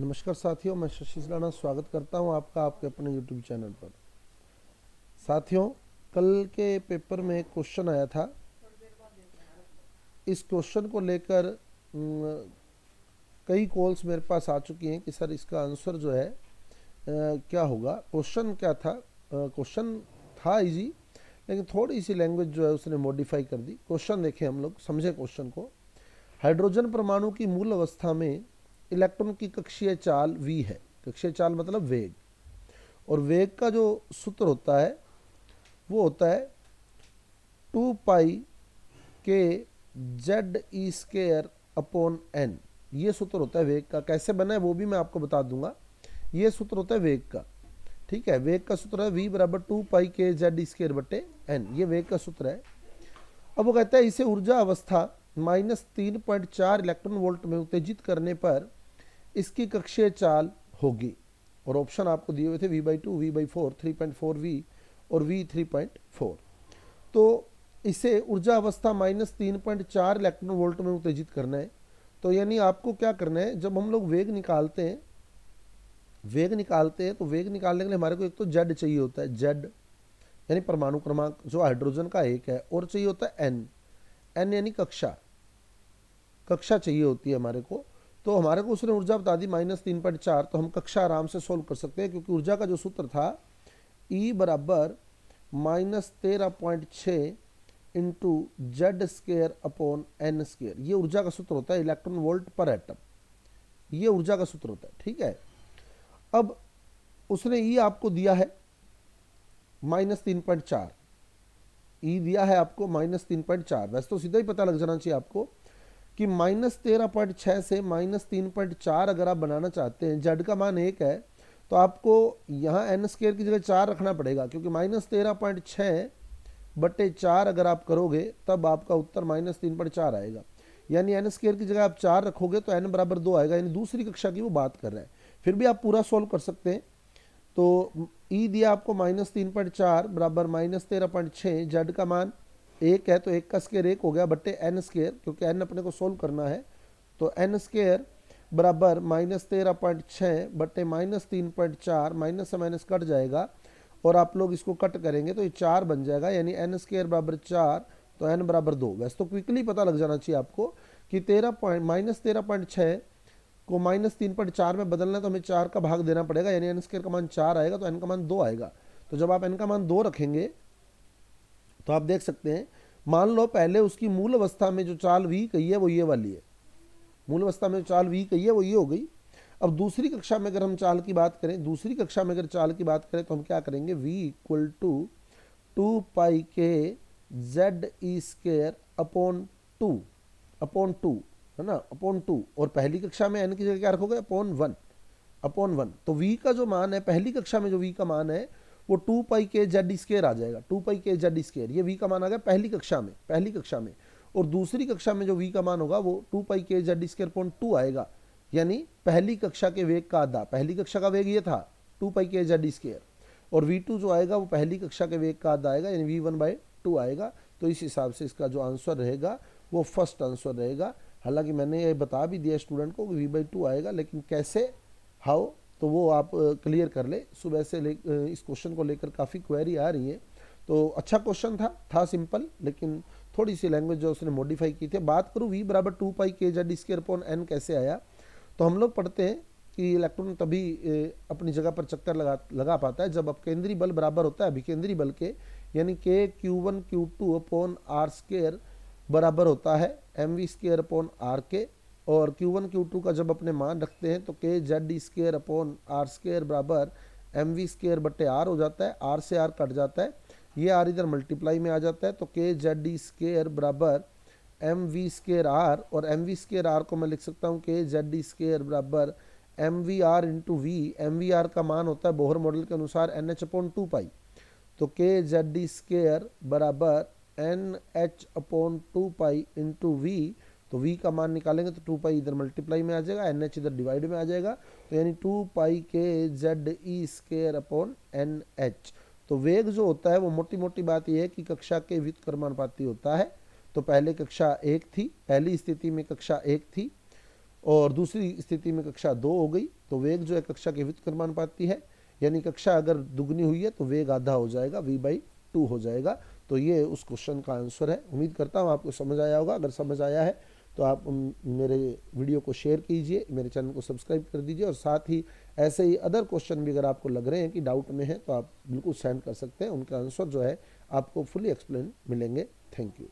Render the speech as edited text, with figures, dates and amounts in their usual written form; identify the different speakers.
Speaker 1: नमस्कार साथियों, मैं शशि राणा स्वागत करता हूं आपका आपके अपने YouTube चैनल पर। साथियों, कल के पेपर में एक क्वेश्चन आया था। इस क्वेश्चन को लेकर कई कॉल्स मेरे पास आ चुकी हैं कि सर इसका आंसर जो है क्या होगा। क्वेश्चन क्या था? क्वेश्चन था इजी, लेकिन थोड़ी सी लैंग्वेज जो है उसने मॉडिफाई कर दी। क्वेश्चन देखें, हम लोग समझे क्वेश्चन को। हाइड्रोजन परमाणु की मूल अवस्था में इलेक्ट्रॉन की कक्षीय चाल v है। कक्षीय चाल मतलब वेग, और वेग का जो सूत्र होता है वो होता है 2 पाई के Z E square upon N. ये सूत्र होता है वेग का। कैसे बना है वो भी मैं आपको बता दूंगा। ये सूत्र होता है वेग का। ठीक है, वेग का सूत्र है v बराबर 2 पाई के जेड ई स्केयर बटे एन। ये वेग का सूत्र है। अब वो कहता है इसे ऊर्जा अवस्था -3.4 इलेक्ट्रॉन वोल्ट में उत्तेजित करने पर इसकी कक्षीय चाल होगी। और ऑप्शन आपको दिए हुए थे v/2, v/4, 3.4v और v3.4। तो इसे ऊर्जा अवस्था -3.4 इलेक्ट्रॉन वोल्ट में उत्तेजित करना है। तो यानी आपको क्या करना है, जब हम लोग वेग निकालते हैं तो वेग निकालने के लिए हमारे को एक तो जेड चाहिए होता है, जेड यानी परमाणु क्रमांक जो हाइड्रोजन का एक है, और चाहिए होता है एन। एन यानी कक्षा चाहिए होती है हमारे को। तो हमारे को उसने ऊर्जा बता दी -3.4। तो हम कक्षा आराम से सोल्व कर सकते हैं, क्योंकि ऊर्जा का जो सूत्र था E बराबर -13.6 into Z square upon N square. ये ऊर्जा का सूत्र होता है, इलेक्ट्रॉन वोल्ट पर एटम। ये ऊर्जा का सूत्र होता है। ठीक है, अब उसने E आपको दिया है -3.4। E दिया है आपको -3.4। वैसे तो सीधा ही पता लग जाना चाहिए आपको कि -13.6 से -3.4 अगर आप बनाना चाहते हैं, जेड का मान 1 है, तो आपको यहाँ एन स्केयर की जगह 4 रखना पड़ेगा, क्योंकि -13.6 बटे 4 अगर आप करोगे तब आपका उत्तर -3.4 आएगा। यानी एन स्केयर की जगह आप 4 रखोगे तो एन बराबर 2 आएगा। यानी दूसरी कक्षा की वो बात कर रहा है। फिर भी आप पूरा सोल्व कर सकते हैं। तो ई दिया आपको -3.4 बराबर -13.6, जेड का मान 1 है तो 1 का स्केयर 1 हो गया बट्टे एन स्केयर, क्योंकि एन अपने को सोल्व करना है। तो एन स्केयर बराबर -13.6 बट्टे -3.4, माइनस से माइनस कट जाएगा और आप लोग इसको कट करेंगे तो ये 4 बन जाएगा। यानी एन स्केयर बराबर 4, तो एन बराबर 2। वैसे तो क्विकली पता लग जाना चाहिए आपको कि -13.6 को -3.4 में बदलना है तो हमें 4 का भाग देना पड़ेगा। यानी एन स्केयर का मान 4 आएगा तो एन का मान 2 आएगा। तो जब आप एन का मान 2 रखेंगे तो आप देख सकते हैं, मान लो पहले उसकी मूल अवस्था में जो चाल v कही है वो ये वाली है। मूल अवस्था में जो चाल v कही है वो ये हो गई। अब दूसरी कक्षा में अगर हम चाल की बात करें, तो हम क्या करेंगे, v इक्वल टू 2 पाई के Z E square upon two, है ना, अपॉन 2। और पहली कक्षा में n की जगह क्या रखोगे, अपॉन 1। तो v का जो मान है पहली कक्षा में, जो v का मान है वो 2 पाई के जेड स्केयर आ जाएगा। 2 पाई के जेड स्केयर, ये v का मान आ गया पहली कक्षा में। और दूसरी कक्षा में जो v का मान होगा वो 2 पाई के जेड स्केयर अपॉन 2 आएगा। यानी पहली कक्षा के वेग का आधा। पहली कक्षा का वेग ये था 2 पाई के जेड स्केयर, और v2 जो आएगा वो पहली कक्षा के वेग का आधा आएगा, यानी v1/2 आएगा। तो इस हिसाब से इसका जो आंसर रहेगा वो फर्स्ट आंसर रहेगा। हालांकि मैंने ये बता भी दिया स्टूडेंट को कि v/2 आएगा, लेकिन कैसे, हाउ, तो वो आप क्लियर कर ले। सुबह से इस क्वेश्चन को लेकर काफ़ी क्वेरी आ रही है। तो अच्छा क्वेश्चन था सिंपल, लेकिन थोड़ी सी लैंग्वेज जो उसने मॉडिफाई की थी। बात करूँ v बराबर 2 पाई के जेड स्केयर अपॉन एन कैसे आया, तो हम लोग पढ़ते हैं कि इलेक्ट्रॉन तभी अपनी जगह पर चक्कर लगा पाता है जब अपकेंद्री बल बराबर होता है अभिकेंद्री बल के। यानी के Q1 Q2 upon R square बराबर होता है mv स्केयर अपॉन आर के। और Q1 Q2 का जब अपने मान रखते हैं तो K Z square upon R square बराबर mv स्केयर बट्टे आर हो जाता है। आर से आर कट जाता है, ये आर इधर मल्टीप्लाई में आ जाता है। तो के जेड स्केयर बराबर एम वी स्केयर आर, और एम वी स्केयर आर को मैं लिख सकता हूँ के जेड स्केयर बराबर M V R into V. M V R का मान होता है बोहर मॉडल के अनुसार एन एच अपॉन 2 पाई। तो के जेड स्केयर बराबर N H upon 2 pi into V. तो v का मान निकालेंगे तो 2 पाई इधर मल्टीप्लाई में आ जाएगा, एन एच इधर डिवाइड में आ जाएगा। तो यानी 2 पाई के Z E square upon N H. तो वेग जो होता है वो मोटी मोटी बात यह है कि कक्षा के व्युत्क्रमानुपाती होता है। तो पहले कक्षा 1 थी, पहली स्थिति में कक्षा 1 थी, और दूसरी स्थिति में कक्षा 2 हो गई तो वेग जो है कक्षा के व्युत्क्रमानुपाती है, यानी कक्षा अगर दुगनी हुई है तो वेग आधा हो जाएगा, v/2 हो जाएगा। तो ये उस क्वेश्चन का आंसर है। उम्मीद करता हूँ आपको समझ आया होगा। अगर समझ आया है तो आप मेरे वीडियो को शेयर कीजिए, मेरे चैनल को सब्सक्राइब कर दीजिए, और साथ ही ऐसे ही अदर क्वेश्चन भी अगर आपको लग रहे हैं कि डाउट में है तो आप बिल्कुल सेंड कर सकते हैं, उनका आंसर जो है आपको फुली एक्सप्लेन मिलेंगे। Thank you.